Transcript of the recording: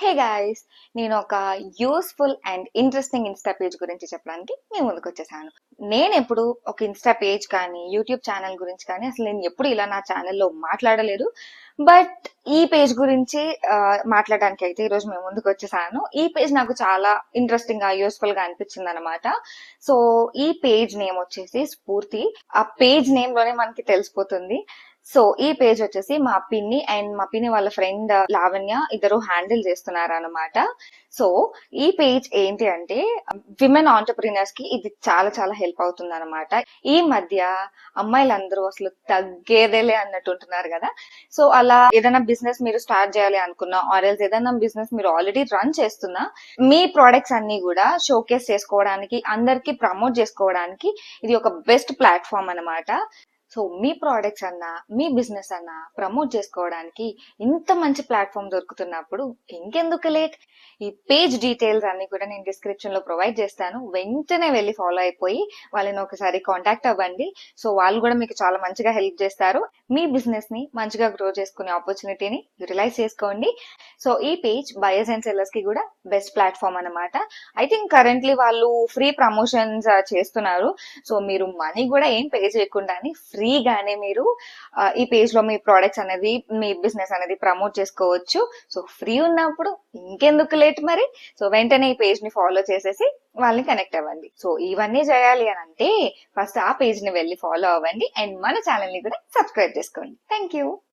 Hey guys, నేను ఒక useful and interesting Insta page గురించి చెప్పడానికి మీ ముందుకు వచ్చేసాను. నేను ఎప్పుడు ఒక ఇన్స్టా పేజ్ కానీ యూట్యూబ్ ఛానల్ గురించి కానీ అసలు నేను ఎప్పుడు ఇలా నా ఛానల్లో మాట్లాడలేదు. బట్ ఈ పేజ్ గురించి మాట్లాడడానికి అయితే ఈరోజు మేము ముందుకు వచ్చేసాను. ఈ పేజ్ నాకు చాలా ఇంట్రెస్టింగ్ గా యూస్ఫుల్ గా అనిపించింది అనమాట. సో ఈ పేజ్ నేమ్ వచ్చేసి స్ఫూర్తి. ఆ పేజ్ నేమ్ లోనే మనకి తెలిసిపోతుంది. సో ఈ పేజ్ వచ్చేసి మా పిన్ని అండ్ మా పిన్ని వాళ్ళ ఫ్రెండ్ లావణ్య ఇద్దరు హ్యాండిల్ చేస్తున్నారు అనమాట. సో ఈ పేజ్ ఏంటి అంటే విమెన్ ఆంటర్ప్రీనర్స్ కి ఇది చాలా చాలా హెల్ప్ అవుతుంది అనమాట. ఈ మధ్య అమ్మాయిలందరూ అసలు తగ్గేదేలే అన్నట్టు ఉంటున్నారు కదా. సో అలా ఏదైనా బిజినెస్ మీరు స్టార్ట్ చేయాలి అనుకున్నా ఆర్ఎల్స్ ఏదైనా బిజినెస్ మీరు ఆల్రెడీ రన్ చేస్తున్నా మీ ప్రొడక్ట్స్ అన్ని కూడా షోకేస్ చేసుకోవడానికి అందరికి ప్రమోట్ చేసుకోవడానికి ఇది ఒక బెస్ట్ ప్లాట్ఫామ్ అనమాట. సో మీ ప్రోడక్ట్స్ అన్నా మీ బిజినెస్ అన్నా ప్రమోట్ చేసుకోవడానికి ఇంత మంచి ప్లాట్ఫామ్ దొరుకుతున్నప్పుడు ఇంకెందుకు లేట్. ఈ పేజ్ డీటెయిల్స్ అన్ని కూడా నేను డిస్క్రిప్షన్ లో ప్రొవైడ్ చేస్తాను. వెంటనే వెళ్ళి ఫాలో అయిపోయి వాళ్ళని ఒకసారి కాంటాక్ట్ అవ్వండి. సో వాళ్ళు కూడా మీకు చాలా మంచిగా హెల్ప్ చేస్తారు. మీ బిజినెస్ ని మంచిగా గ్రో చేసుకునే ఆపర్చునిటీని యూటిలైజ్ చేసుకోండి. సో ఈ పేజ్ బయర్స్ అండ్ సెల్లర్స్ కి కూడా బెస్ట్ ప్లాట్ఫామ్ అనమాట. ఐ థింక్ కరెంట్లీ వాళ్ళు ఫ్రీ ప్రమోషన్స్ చేస్తున్నారు. సో మీరు మనీ కూడా ఏం పే చేయకుండానే ఫ్రీగానే మీరు ఈ పేజ్ లో మీ ప్రోడక్ట్స్ అనేది మీ బిజినెస్ అనేది ప్రమోట్ చేసుకోవచ్చు. సో ఫ్రీ ఉన్నప్పుడు ఇంకెందుకు లేట్ మరి. సో వెంటనే ఈ పేజ్ ని ఫాలో చేసేసి వాళ్ళని కనెక్ట్ అవ్వండి. సో ఇవన్నీ చేయాలి అని అంటే ఫస్ట్ ఆ పేజ్ ని వెళ్ళి ఫాలో అవ్వండి అండ్ మన ఛానల్ ని కూడా సబ్స్క్రైబ్ చేసుకోండి. Thank you.